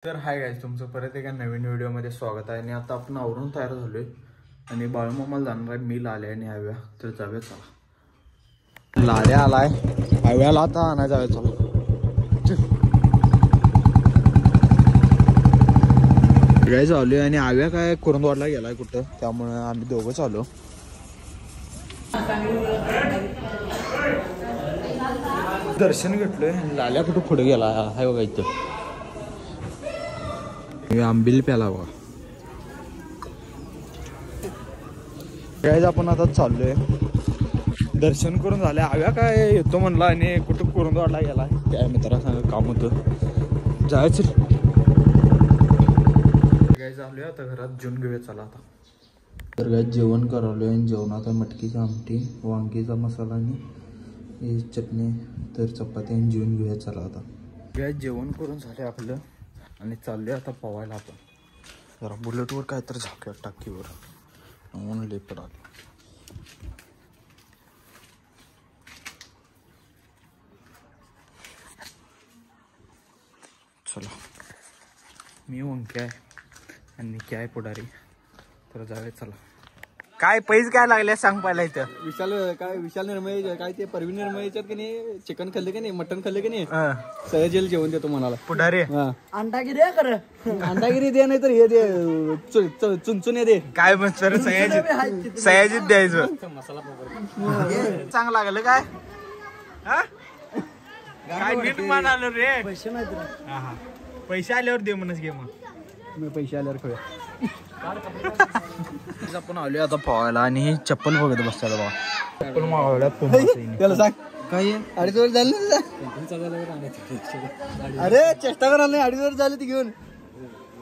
तर hi guys, तुमचं परत एका नवीन व्हिडिओमध्ये स्वागत आहे. आणि आता आपण आवरून तयार झालोय आणि बाळूमामाला जाणार आहे. मी लाल्या आणि हव्या. तर जाऊया चला. लाल्या आलाय, हव्याला आता आणाय जाऊया चला. गाईज आलोय आणि हव्या काय कुरुंदवाडला गेलाय कुठं, त्यामुळे आम्ही दोघंच आलो. दर्शन घेतलोय. लाल्या कुठं पुढे गेला हाय बघा इथं. आंबील प्याला बघा. गाईज आपण आता चाललोय. दर्शन करून झाले. हव्या काय येतो म्हणला आणि कुठं कुरुंदवाडला गेला. त्या मित्रा सांग काम होतं, जायचं. गाईज आलोय आता घरात, जेवण घेऊया चला आता. तर गाईज जेवण करालोय आणि जेवणात मटकीची आमटी, वांगीचा मसाला आणि चटणी, तर चपाती आणि जेवण घेऊया चला आता. गाईज जेवण करून झाले आपलं आणि चाललोय आता पवायला. आपण जरा बुलेटवर काय तर झाक्या टाकीवर ऊन लय पडाले. चला, मी ओंके आहे आणि निकी आहे पुढारी. तर जाऊया चला. काय पैसे काय लागले सांग पहिला. इथं विशाल निर्मळे काय ते परवीन निर्मळे याच्यात की नाही चिकन खाल्ले की नाही, मटन खाल्ले की नाही, सहजेल जेवण देतो म्हणाला पुढारी. अंडागिरी कर, अंडागिरी दे नाही तर हे दे चुनचुने दे. काय म्हणतो सयाजीत द्यायचं मसाला चांग लागलं काय. काय नीट मान आलं रे. पैसे नाही, पैसे आल्यावर दे म्हणच घे. मग मी पैसे आल्यावर खवया. आपण आलोय आता पवायला आणि चप्पल बघत बसताय बघा. चप्पल मागवल्या त्याला सांग काय 2.5 वर्ष झालं ना. अरे चेष्टा करायला 2.5 वर्ष झाले ती घेऊन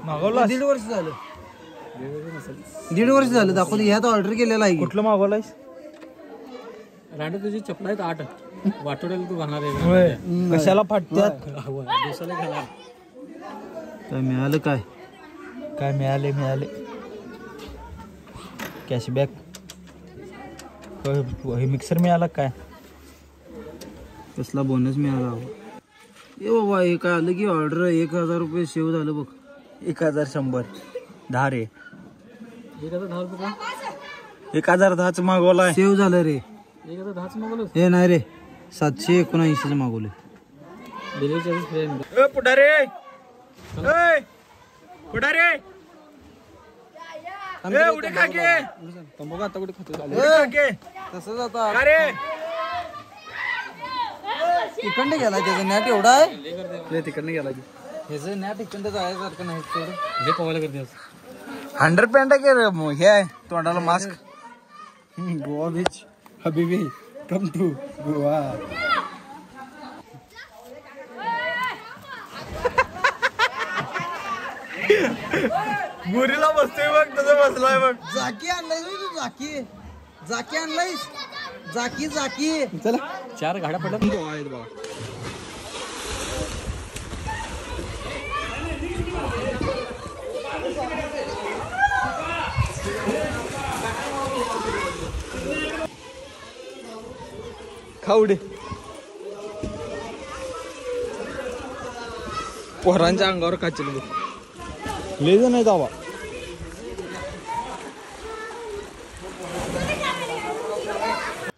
मागवला. 1.5 वर्ष झालं, 1.5 वर्ष झालं दाखवलं. ह्यात ऑर्डर केलेला आहे. कुठलं मागवलायस. रांडे तुझी चप्पल आहेत 8 वाटोड्याला तू घालणार आहे. कशाला फाटत्यात. दिवसाला घालणार. काय मिळालं. काय मिळाले कॅशबॅक. हे मिक्सर मिळाला काय. कसला बोनस मिळाला. ए बाबा हे काय आलं की ऑर्डर 1000 रुपये सेव्ह झालं बघ. 1100 10 रे. 1010 रुपये 1010च मागवलाय. सेव्ह झालं रे. 1010च मागवलं हे नाही रे. 779च मागवले. पुढारे पुढारे उडे खाके. तंबाखू आता कुठे खातो. तसंच आता अरे तिकडनं गेला. त्याचा नॅट एवढा आहे. तिकडनं गेला की ह्याचं नॅट इकडं जायसारखं नाही. हे पवायला करते 100 पॅन्ट आहे. हे आहे तोंडाला मास्क. गोवा बीच हबीबी कम टू गोवा. गुरीला बसतोय बघ, तसं बसलाय बघ. जाकी आणलाय तू. जाकी आणलाय. जाकी चला 4 गाड्या पडल्या आहेत बघा. खाऊडे पोरांच्या अंगावर काचेल बघ. लय जण आहे जावा.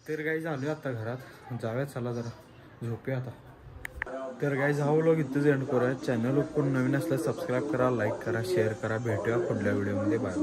तर काही झालोय आता घरात. जाऊया चला जरा झोपूया आता. तर काही हा व्लॉग इथंच एंड करूया. चॅनल कोण नवीन असल्यास सबस्क्राईब करा, लाईक करा, शेअर करा. भेटूया पुढल्या व्हिडिओमध्ये. बाय.